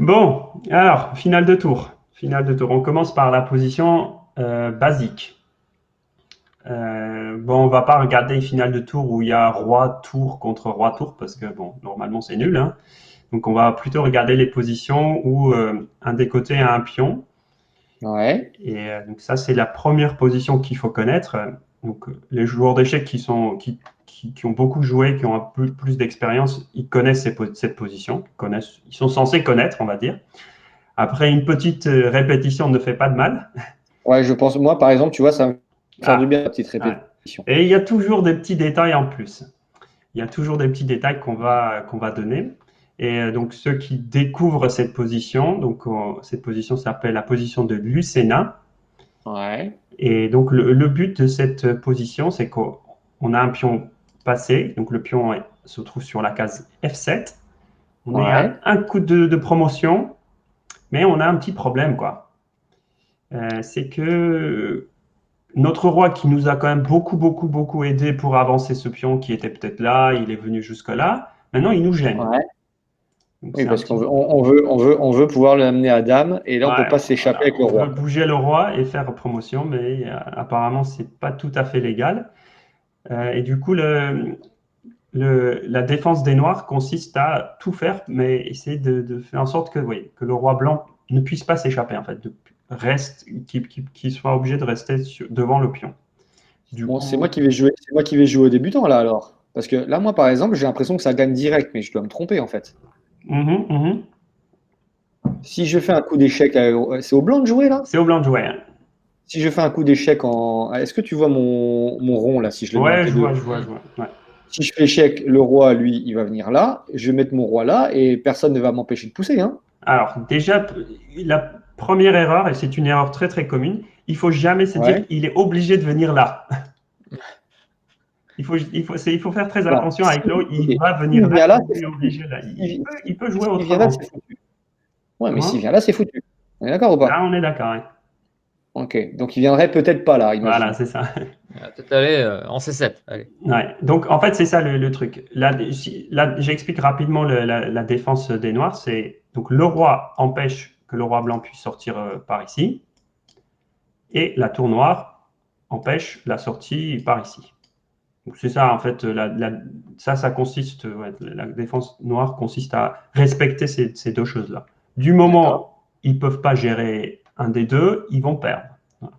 Bon, alors, finale de tour. Finale de tour. On commence par la position basique. Bon, on va pas regarder une finale de tour où il y a roi-tour contre roi-tour parce que, bon, normalement, c'est nul, hein. Donc, on va plutôt regarder les positions où un des côtés a un pion. Ouais. Et donc, ça, c'est la première position qu'il faut connaître. Donc, les joueurs d'échecs qui ont beaucoup joué, qui ont un peu plus d'expérience, ils connaissent cette position. Ils sont censés connaître, on va dire. Après, une petite répétition ne fait pas de mal. Ouais, je pense, moi, par exemple, tu vois, ça me faire du Ah, bien, la petite ouais. répétition. Et il y a toujours des petits détails en plus. Il y a toujours des petits détails qu'on va donner. Et donc, ceux qui découvrent cette position, donc cette position s'appelle la position de Lucena. Ouais. Et donc, le but de cette position, c'est qu'on a un pion passé. Donc, le pion se trouve sur la case F7. On est à Ouais. un coup de promotion, mais on a un petit problème, quoi. C'est que notre roi qui nous a quand même beaucoup, beaucoup, beaucoup aidé pour avancer ce pion qui était peut-être là, il est venu jusque-là. Maintenant, il nous gêne. Ouais. Donc, Oui, c'est un parce petit. qu'on veut pouvoir l'amener à dame, et là, on peut Ouais, pas s'échapper voilà. avec le On veut roi. bouger le roi et faire promotion, mais apparemment, c'est pas tout à fait légal. Et du coup, la défense des Noirs consiste à tout faire, mais essayer de faire en sorte que, oui, que le roi blanc ne puisse pas s'échapper, en fait, qu'il soit obligé de rester devant le pion. Du Bon, coup, c'est moi qui vais jouer au débutant, là, alors. Parce que là, moi, par exemple, j'ai l'impression que ça gagne direct, mais je dois me tromper, en fait. mhm, mhm. Si je fais un coup d'échec, c'est au blanc de jouer, là? C'est au blanc de jouer, hein. Si je fais un coup d'échec en. Est-ce que tu vois mon rond, là, si je le mets en Ouais, je vois, T2? je vois, je vois. Ouais. Si je fais échec, le roi, lui, il va venir là. Je vais mettre mon roi là et personne ne va m'empêcher de pousser, hein. Alors, déjà, la première erreur, et c'est une erreur très très commune, il faut jamais se dire Ouais. il est obligé de venir là. Il faut faire très Non. attention avec l'eau, il Ok. va venir S'il là, vient là, c'est il est foutu. obligé là. S'il Il peut jouer s'il vient là, autrement. c'est foutu. Ouais, mais s'il Comment? vient là, c'est foutu. On est d'accord ou Là, pas? on est d'accord, hein. Ok. Donc il viendrait peut-être pas là, Voilà, imaginons. c'est ça. Peut-être aller en C7. Allez. Ouais. Donc, en fait, c'est ça le truc. Là, là, j'explique rapidement la défense des Noirs. C'est donc le roi empêche que le roi blanc puisse sortir par ici, et la tour noire empêche la sortie par ici. Donc, c'est ça, en fait, ça consiste, ouais, la défense noire consiste à respecter ces deux choses-là. Du D'accord. moment où ils ne peuvent pas gérer un des deux, ils vont perdre. Voilà.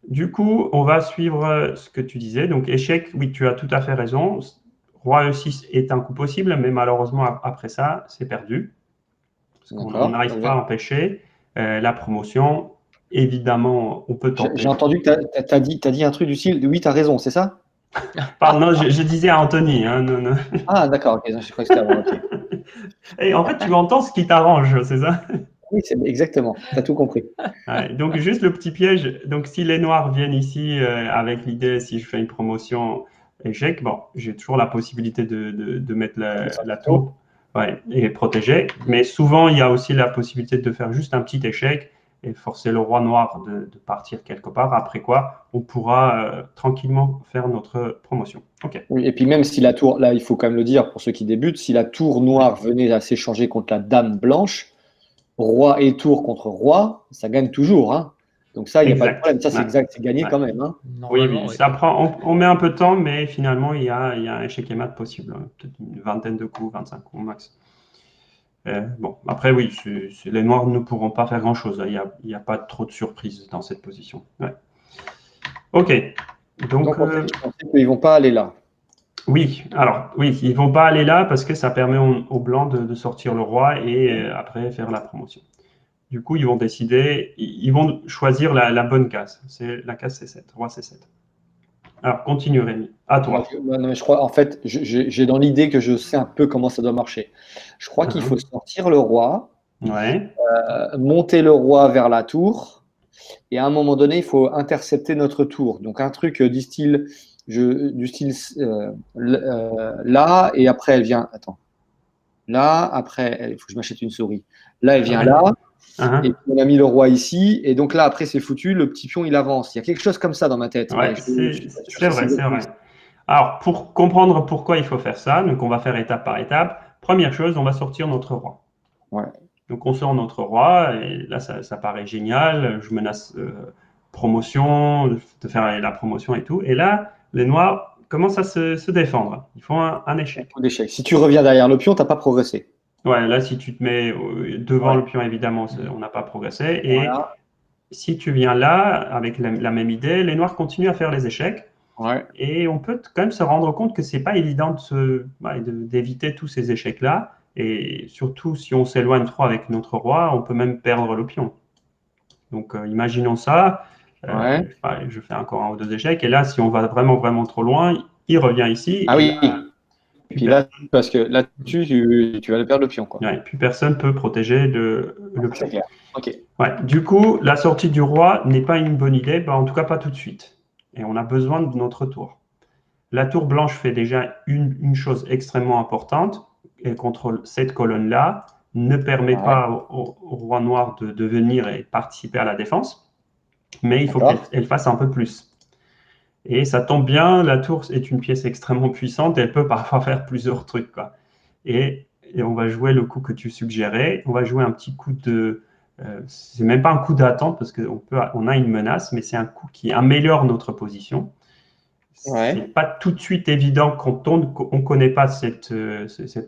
Du coup, on va suivre ce que tu disais. Donc, échec, oui, tu as tout à fait raison. Roi E6 est un coup possible, mais malheureusement, après ça, c'est perdu. Parce qu'on D'accord. n'arrive pas à empêcher la promotion. Évidemment, on peut J'ai tenter. entendu que t'as dit un truc du style, oui, t'as raison, c'est ça? Pardon, non, je disais à Anthony, hein, non, non. Ah, d'accord, ok, je crois que c'était avant, ok. Et en fait, tu entends ce qui t'arrange, c'est ça? Oui, c'est exactement, t'as tout compris. Ouais, donc, juste le petit piège. Donc, si les Noirs viennent ici avec l'idée, si je fais une promotion échec, bon, j'ai toujours la possibilité de mettre la tour, ouais, et protéger. Mais souvent, il y a aussi la possibilité de faire juste un petit échec et forcer le roi noir de partir quelque part. Après quoi, on pourra tranquillement faire notre promotion. OK. Oui, et puis même si la tour, là, il faut quand même le dire pour ceux qui débutent, si la tour noire venait à s'échanger contre la dame blanche, roi et tour contre roi, ça gagne toujours, hein. Donc ça, il n'y a pas de Exact. problème. Ça, c'est Ouais, exact, c'est gagné ouais. quand même, hein. Oui, Normalement, oui, oui. ça prend, on met un peu de temps, mais finalement, il y a un échec et mat possible, hein. Peut-être une vingtaine de coups, 25 coups au max. Bon, après, oui, les Noirs ne pourront pas faire grand-chose, hein. Il y a pas trop de surprises dans cette position. Ouais. OK. Donc, Donc on sait qu'ils vont pas aller là. oui, alors, oui, ils vont pas aller là parce que ça permet aux Blancs de sortir le roi et après faire la promotion. Du coup, ils vont décider, ils vont choisir la bonne case. C'est la case C7, roi C7. Alors, continue, Rémi. À toi. Non, mais je crois, en fait, j'ai dans l'idée que je sais un peu comment ça doit marcher. Je crois qu'il faut Uhum. sortir le roi, Ouais. monter le roi vers la tour, et à un moment donné, il faut intercepter notre tour. Donc un truc du style là, et après elle vient. Attends. Là, après, il faut que je m'achète une souris. Là, elle vient Ouais. là, et Uhum. puis on a mis le roi ici, et donc là, après, c'est foutu, le petit pion, il avance. Il y a quelque chose comme ça dans ma tête, Ouais, mais je c'est suis pas sûr c'est si c'est vrai, le c'est plus. vrai. Alors, pour comprendre pourquoi il faut faire ça, donc on va faire étape par étape. Première chose, on va sortir notre roi. Ouais. Donc, on sort notre roi, et là, ça paraît génial. Je menace promotion, de faire la promotion et tout. Et là, les noirs commencent à se défendre. Ils font un échec. Coup d'échec. Si tu reviens derrière le pion, tu n'as pas progressé. Ouais, là, si tu te mets devant Ouais. le pion, évidemment, on n'a pas progressé. Et Voilà. si tu viens là, avec la même idée, les noirs continuent à faire les échecs. Ouais. Et on peut quand même se rendre compte que c'est pas évident d'éviter tous ces échecs-là. Et surtout, si on s'éloigne trop avec notre roi, on peut même perdre le pion. Donc, imaginons ça. Ouais. Je fais encore un ou deux échecs. Et là, si on va vraiment, vraiment trop loin, il revient ici. Ah Et oui. là, Et puis là, parce que là-dessus, tu vas perdre le pion, quoi. ouais, plus personne peut protéger le pion. C'est clair. Ok. Ouais. Du coup, la sortie du roi n'est pas une bonne idée, en tout cas pas tout de suite. Et on a besoin de notre tour. La tour blanche fait déjà une chose extrêmement importante. Elle contrôle cette colonne-là, ne permet Ouais. pas au roi noir de venir et participer à la défense, mais il faut D'accord. qu'elle fasse un peu plus. Et ça tombe bien, la tour est une pièce extrêmement puissante, elle peut parfois faire plusieurs trucs, quoi. Et on va jouer le coup que tu suggérais, on va jouer un petit coup de... c'est même pas un coup d'attente parce on a une menace, mais c'est un coup qui améliore notre position. Ouais. C'est pas tout de suite évident quand on ne connaît pas cette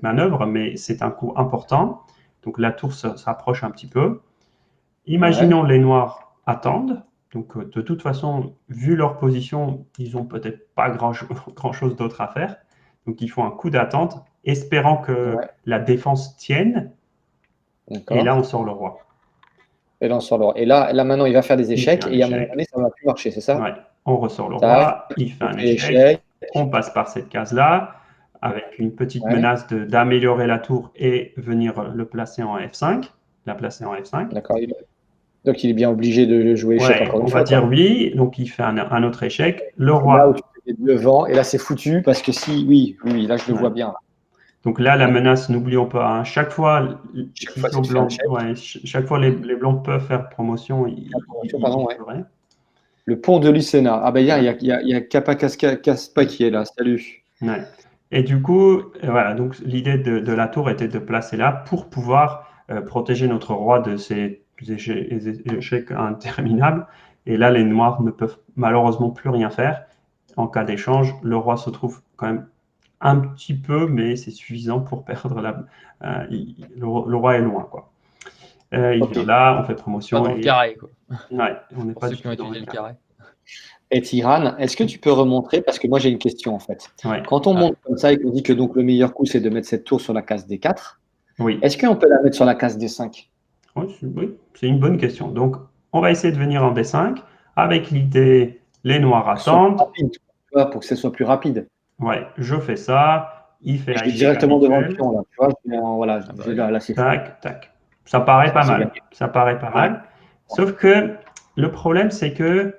manœuvre, mais c'est un coup important. Donc la tour s'approche un petit peu. Imaginons les noirs attendent. Donc de toute façon, vu leur position, ils n'ont peut-être pas grand-chose d'autre à faire. Donc ils font un coup d'attente, espérant que Ouais. la défense tienne. Et là, D'accord. on sort le roi. Et là, on sort le roi. Et là, maintenant, il va faire des Il fait échecs. un Et à un moment échec. donné, ça ne va plus marcher, c'est ça? Ouais. On ressort le Tac. roi, il fait Il un fait échec. échec. On passe par cette case-là, avec une petite Ouais. menace d'améliorer la tour et venir le placer en F5, la placer en F5. D'accord. Donc, il est bien obligé de jouer échec Ouais, encore on une va fois, dire quoi. oui, donc il fait un autre échec. Le C'est là où roi, tu fais des devants. Et là, c'est foutu parce que si, oui, là, je le ouais. vois bien. Donc là, la menace, n'oublions pas, hein, chaque fois, Chaque si fois, sont c'est de faire blancs, échec. ouais, chaque fois les blancs peuvent faire promotion, Promotion, pardon, ils ouais. feraient. Le pont de Lucena. Ah ben, il y Ouais. a Kappa Kaspa qui est là. Salut. Ouais. Et du coup, voilà, donc l'idée de la tour était de placer là pour pouvoir protéger notre roi de ces échecs interminables. Et là, les noirs ne peuvent malheureusement plus rien faire. En cas d'échange, le roi se trouve quand même un petit peu, mais c'est suffisant pour perdre le roi est loin, quoi. Il Ok. vient là, on fait Pas promotion dans le et carré, quoi. ouais, on n'est Pour pas ceux du qui ont tout dans le étudié le cas. carré. Et Tiran, est-ce que tu peux remontrer? Parce que moi, j'ai une question en fait. Ouais. Quand on Ah. monte comme ça et qu'on dit que donc le meilleur coup, c'est de mettre cette tour sur la case D4, Oui. est-ce qu'on peut la mettre sur la case D5? Oui, c'est une bonne question. Donc, on va essayer de venir en D5 avec l'idée les noirs Pour que ce soit plus attendent. rapide, tu vois, pour que ce soit plus rapide. Ouais, je fais ça. Il fait Et je vais l'échec directement devant le habituel. pion là. Tu vois, voilà, Ah bah j'ai oui. là, c'est Tac, tac. Ça paraît pas c'est mal. gagné. Ça paraît pas Ouais. mal. Sauf que le problème, c'est que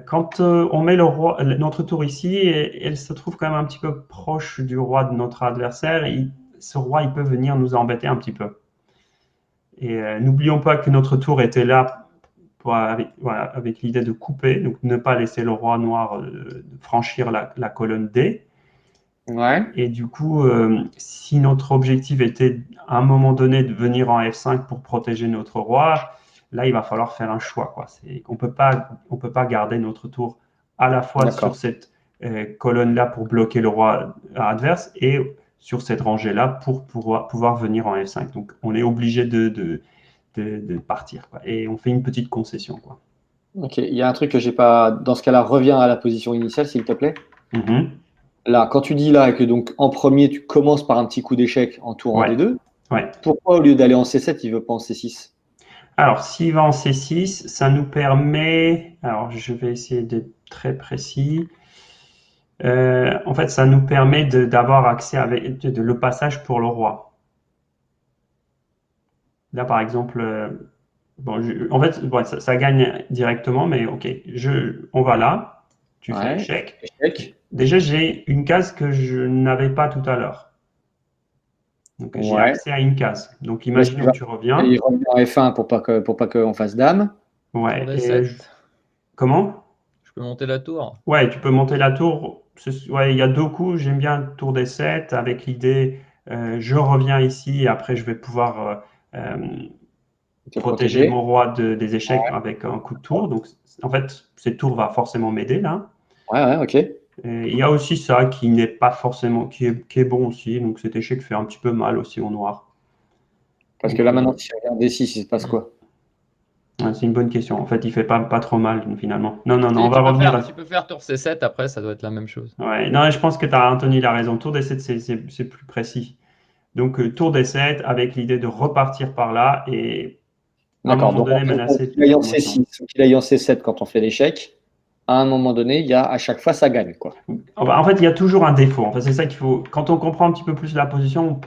quand on met notre tour ici, elle se trouve quand même un petit peu proche du roi de notre adversaire. Ce roi, il peut venir nous embêter un petit peu. Et n'oublions pas que notre tour était là avec l'idée de couper, donc ne pas laisser le roi noir franchir la colonne D. Ouais. Et du coup, si notre objectif était à un moment donné de venir en F5 pour protéger notre roi, là, il va falloir faire un choix, quoi. On peut pas garder notre tour à la fois sur D'accord. cette colonne-là pour bloquer le roi adverse et sur cette rangée-là pour pouvoir venir en F5. Donc, on est obligé de partir, quoi. Et on fait une petite concession, quoi. Ok. Il y a un truc que j'ai pas. Dans ce cas-là, reviens à la position initiale, s'il te plaît. Mhm. Là, quand tu dis là que donc en premier, tu commences par un petit coup d'échec en tour en Ouais, D2, ouais. pourquoi au lieu d'aller en C7, il veut pas en C6? Alors, s'il va en C6, ça nous permet, alors je vais essayer d'être très précis. En fait, ça nous permet d'avoir accès avec le passage pour le roi. Là, par exemple, bon, en fait, bon, ça gagne directement, mais ok, on va là, tu fais Ouais. échec. Échec. Déjà, j'ai une case que je n'avais pas tout à l'heure. Donc, j'ai Ouais. accès à une case. Donc, Là, tu imaginons vas que tu reviens. il revient en F1 pour pas qu'on fasse dame. Tour Ouais, D7. comment? Je peux monter la tour. Ouais, tu peux monter la tour. Ouais, il y a deux coups. J'aime bien tour des 7 avec l'idée, je reviens ici et après je vais pouvoir protéger mon roi des échecs avec un coup de tour. Donc, en fait, cette tour va forcément m'aider là. Ouais, ok. Il y a aussi ça qui n'est pas forcément, qui est bon aussi. Donc, cet échec fait un petit peu mal aussi au noir. Parce que là, maintenant, si je regarde D6, il se passe quoi? C'est une bonne question. En fait, il fait pas trop mal finalement. Non, Et on va revenir tu peux faire tour C7, après, ça doit être la même chose. Ouais, non, je pense que Anthony il a raison. Tour D7, c'est plus précis. Donc, tour D7 avec l'idée de repartir par là et à un D'accord. moment Donc, donné menacer qu'il aille en promotion. C6 ou qu'il aille en C7 quand on fait l'échec, à un moment donné, il y a à chaque fois, ça gagne, quoi. En fait, il y a toujours un défaut. En fait, c'est ça qu'il faut. Quand on comprend un petit peu plus la position,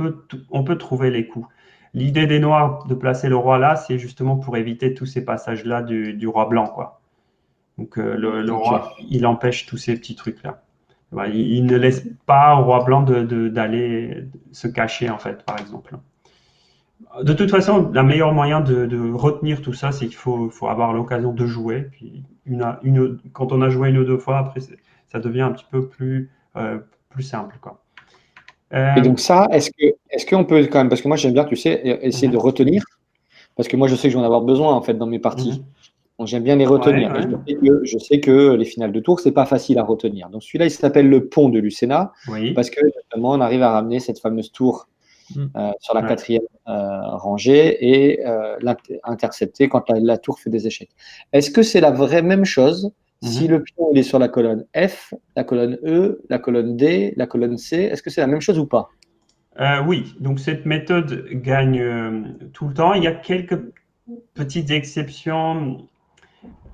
on peut trouver les coups. L'idée des Noirs de placer le roi là, c'est justement pour éviter tous ces passages-là du roi blanc, quoi. Donc, le roi, il empêche tous ces petits trucs-là. Voilà, il ne laisse pas au roi blanc d'aller se cacher, en fait, par exemple. De toute façon, le meilleur moyen de retenir tout ça, c'est qu'il faut avoir l'occasion de jouer. Puis quand on a joué une ou deux fois, après, ça devient un petit peu plus simple, quoi. Et donc ça, est-ce qu'on peut quand même, parce que moi j'aime bien, tu sais, essayer de retenir, parce que moi je sais que je vais en avoir besoin en fait dans mes parties. Donc j'aime bien les retenir. Ouais. Et je sais que les finales de tour, c'est pas facile à retenir. Donc celui-là, il s'appelle le pont de Lucena, Oui. parce que justement, on arrive à ramener cette fameuse tour sur la quatrième rangée et l'intercepter quand la tour fait des échecs. Est-ce que c'est la vraie même chose si le pion il est sur la colonne F, la colonne E, la colonne D, la colonne C? Est-ce que c'est la même chose ou pas? Oui, donc cette méthode gagne tout le temps. Il y a quelques petites exceptions.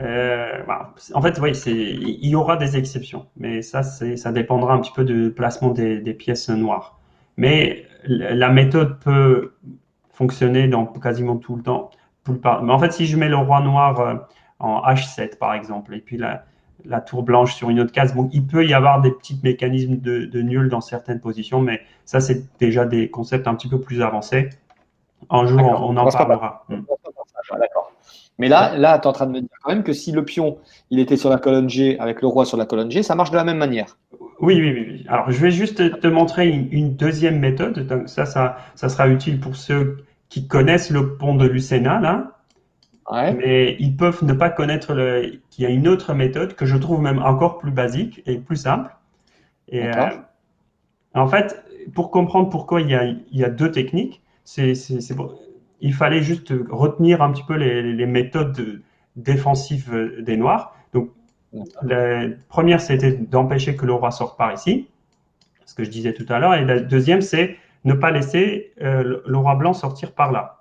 En fait, oui, il y aura des exceptions, mais ça dépendra un petit peu du placement des pièces noires. Mais la méthode peut fonctionner dans quasiment tout le temps. Mais en fait, si je mets le roi noir en H7, par exemple, et puis la tour blanche sur une autre case, bon, il peut y avoir des petits mécanismes de nul dans certaines positions, mais ça, c'est déjà des concepts un petit peu plus avancés. Un jour, on en parlera. D'accord. Mais là, tu es en train de me dire quand même que si le pion il était sur la colonne G avec le roi sur la colonne G, ça marche de la même manière. Oui. Alors, je vais juste te montrer une deuxième méthode. Donc, ça sera utile pour ceux qui connaissent le pont de Lucena, là. Ouais. Mais ils peuvent ne pas connaître qu'il y a une autre méthode que je trouve même encore plus basique et plus simple. Et en fait, pour comprendre pourquoi il y a deux techniques, il fallait juste retenir un petit peu les méthodes défensives des Noirs. Donc, la première, c'était d'empêcher que le roi sorte par ici, ce que je disais tout à l'heure. Et la deuxième, c'est ne pas laisser le roi blanc sortir par là.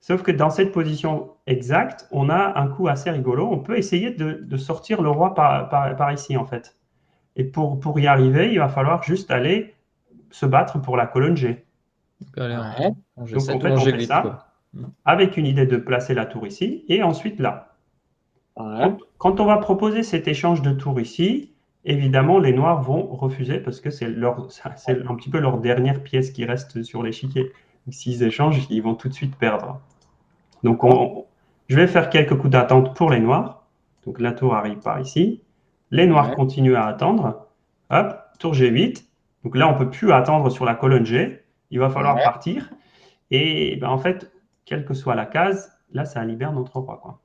Sauf que dans cette position exacte, on a un coup assez rigolo. On peut essayer de sortir le roi par ici, en fait. Et pour y arriver, il va falloir juste aller se battre pour la colonne G. Donc, en fait, on fait ça avec une idée de placer la tour ici et ensuite là. Quand on va proposer cet échange de tours ici, évidemment, les Noirs vont refuser parce que c'est un petit peu leur dernière pièce qui reste sur l'échiquier. S'ils échangent, ils vont tout de suite perdre. Donc, je vais faire quelques coups d'attente pour les Noirs. Donc, la tour arrive par ici. Les Noirs continuent à attendre. Hop, tour G8. Donc là, on ne peut plus attendre sur la colonne G. Il va falloir partir. Et ben, en fait, quelle que soit la case, là, ça libère notre roi, quoi.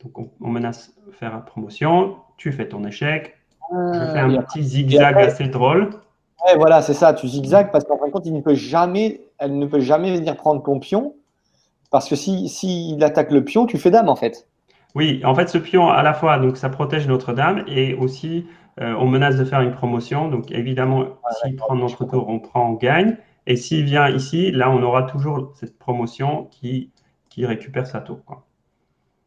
Donc, on menace de faire une promotion. Tu fais ton échec. Je fais un petit zigzag assez drôle. Ouais, voilà, c'est ça. Tu zigzags parce qu'en fin de compte, elle ne peut jamais venir prendre ton pion. Parce que s'il attaque le pion, tu fais dame, en fait. Oui, en fait, ce pion, à la fois, donc, ça protège notre dame et aussi, on menace de faire une promotion. Donc, évidemment, s'il prend notre tour, on gagne. Et s'il vient ici, là, on aura toujours cette promotion qui récupère sa tour, quoi.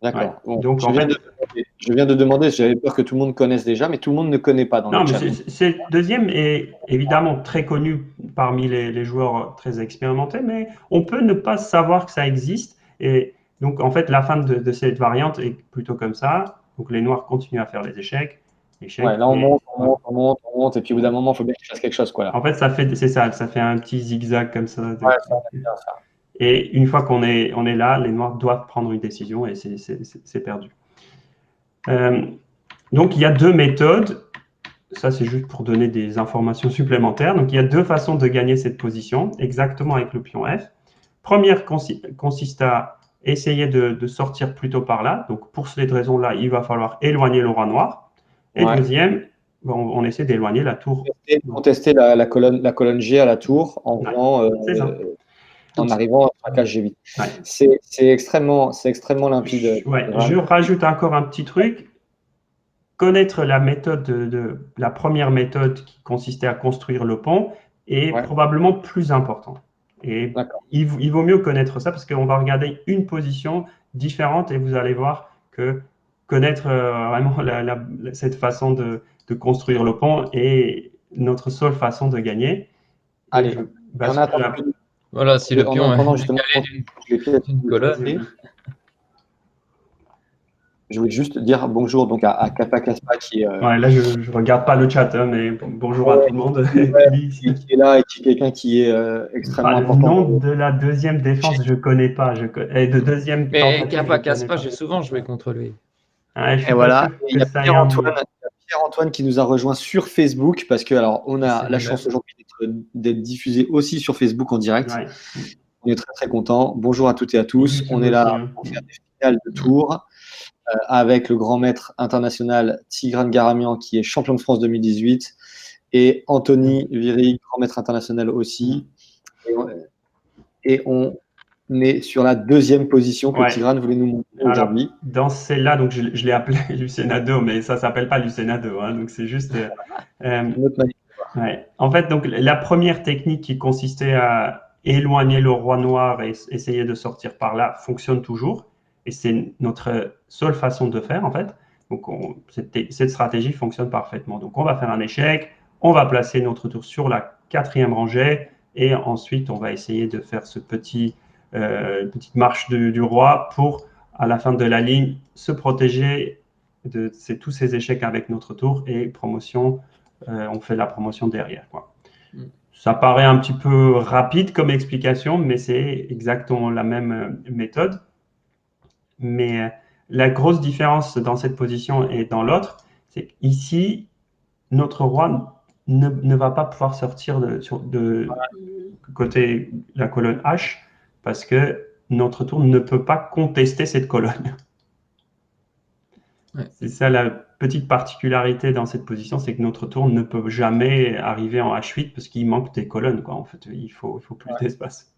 D'accord. Ouais. Bon, Donc, je viens de demander, j'avais peur que tout le monde connaisse déjà, mais tout le monde ne connaît pas dans le chat. Ce deuxième est évidemment très connu parmi les joueurs très expérimentés, mais on peut ne pas savoir que ça existe. Et donc, en fait, la fin de cette variante est plutôt comme ça. Donc, les Noirs continuent à faire les échecs. Ouais, là, on monte, et puis au bout d'un moment, il faut bien qu'ils fassent quelque chose, quoi, là. En fait, ça fait un petit zigzag comme ça. Ouais, ça. Et une fois qu'on est là, les Noirs doivent prendre une décision et c'est perdu. Donc, il y a deux méthodes. Ça, c'est juste pour donner des informations supplémentaires. Donc, il y a deux façons de gagner cette position, exactement avec le pion F. première consiste à essayer de sortir plutôt par là. Donc, pour cette raison-là, il va falloir éloigner le roi noir. Et deuxième, on essaie d'éloigner la tour. Contester la colonne G à la tour en arrivant à la cage G8. Ouais. C'est extrêmement limpide. Je rajoute encore un petit truc. Connaître la méthode la première méthode qui consistait à construire le pont est probablement plus important. Et il vaut mieux connaître ça parce qu'on va regarder une position différente et vous allez voir que connaître vraiment cette façon de construire le pont est notre seule façon de gagner. Allez, voilà, si le pion est décalé d'une colonne. Je voulais juste dire bonjour donc à Kappa Kaspa qui est. Là, je ne regarde pas le chat, hein, mais bonjour à tout le monde. Qui est là et qui est quelqu'un qui est extrêmement important. Le nom de la deuxième défense, je ne connais pas. Et de deuxième. Mais Kappa Kaspa, j'ai souvent joué contre lui. Et voilà, il y a Pierre-Antoine qui nous a rejoint sur Facebook parce que alors on a la chance aujourd'hui d'être diffusé aussi sur Facebook en direct. Ouais. On est très très content. Bonjour à toutes et à tous. On est là pour faire des finales de tour. Avec le grand maître international Tigran Garamian qui est champion de France 2018 et Anthony Viry, grand maître international aussi. Et on est sur la deuxième position que Tigran voulait nous montrer aujourd'hui. Dans celle-là, donc je l'ai appelé Lucenado, mais ça ne s'appelle pas Lucenado. Hein, donc c'est juste. En fait, donc, la première technique qui consistait à éloigner le roi noir et essayer de sortir par là fonctionne toujours. Et c'est notre seule façon de faire, en fait. Donc, cette stratégie fonctionne parfaitement. Donc, on va faire un échec, on va placer notre tour sur la 4e rangée, et ensuite, on va essayer de faire ce petite marche du roi pour, à la fin de la ligne, se protéger de tous ces échecs avec notre tour, et promotion, on fait la promotion derrière, quoi. Ça paraît un petit peu rapide comme explication, mais c'est exactement la même méthode. Mais la grosse différence dans cette position et dans l'autre, c'est qu'ici, notre roi ne va pas pouvoir sortir de côté la colonne H parce que notre tour ne peut pas contester cette colonne. C'est ça la petite particularité dans cette position, c'est que notre tour ne peut jamais arriver en H8 parce qu'il manque des colonnes, quoi. En fait, il faut plus d'espace.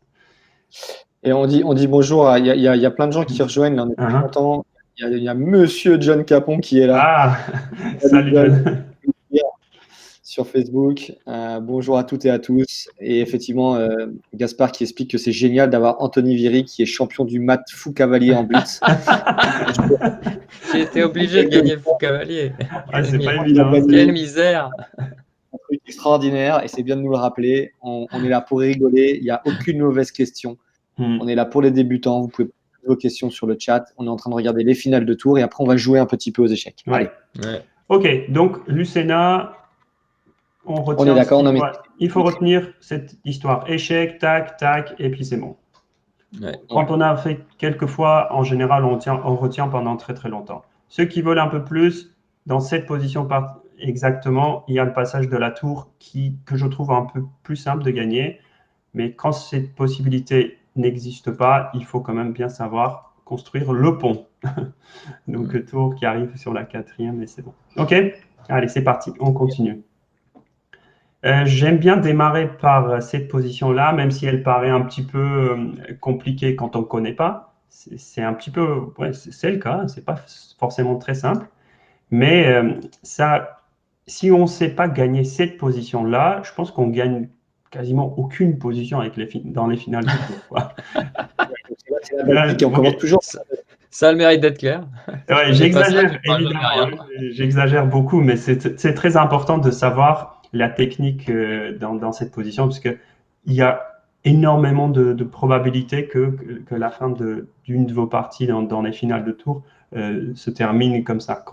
Et on dit bonjour, il y a plein de gens qui rejoignent, là, on est très contents. Il y a Monsieur John Capon qui est là. Ah, salut John. Sur Facebook. Bonjour à toutes et à tous. Et effectivement, Gaspard qui explique que c'est génial d'avoir Anthony Viry qui est champion du mat fou cavalier en blitz. J'ai été obligé de gagner le fou cavalier. C'est pas évident. Quelle misère. Un truc extraordinaire et c'est bien de nous le rappeler. On est là pour rigoler. Il n'y a aucune mauvaise question. On est là pour les débutants. Vous pouvez poser vos questions sur le chat. On est en train de regarder les finales de tour et après on va jouer un petit peu aux échecs. Allez. Ok, donc Lucena, on est d'accord. Il faut retenir cette histoire. Échec, tac, tac, et puis c'est bon. Quand on a fait quelques fois, en général, on retient pendant très très longtemps. Ceux qui veulent un peu plus, dans cette position exactement, il y a le passage de la tour que je trouve un peu plus simple de gagner. Mais quand cette possibilité n'existe pas, il faut quand même bien savoir construire le pont. Donc, le tour qui arrive sur la 4e, et c'est bon. OK, allez, c'est parti, on continue. J'aime bien démarrer par cette position-là, même si elle paraît un petit peu compliquée quand on ne connaît pas. C'est un petit peu, c'est le cas, c'est pas forcément très simple. Mais si on ne sait pas gagner cette position-là, je pense qu'on gagne quasiment aucune position dans les finales du tour. On commence toujours. Ça a le mérite d'être clair. Ouais, j'exagère, évidemment. J'exagère beaucoup, mais c'est très important de savoir la technique dans cette position, parce qu'il y a énormément de probabilités que la fin d'une de vos parties dans les finales de tour se termine comme ça.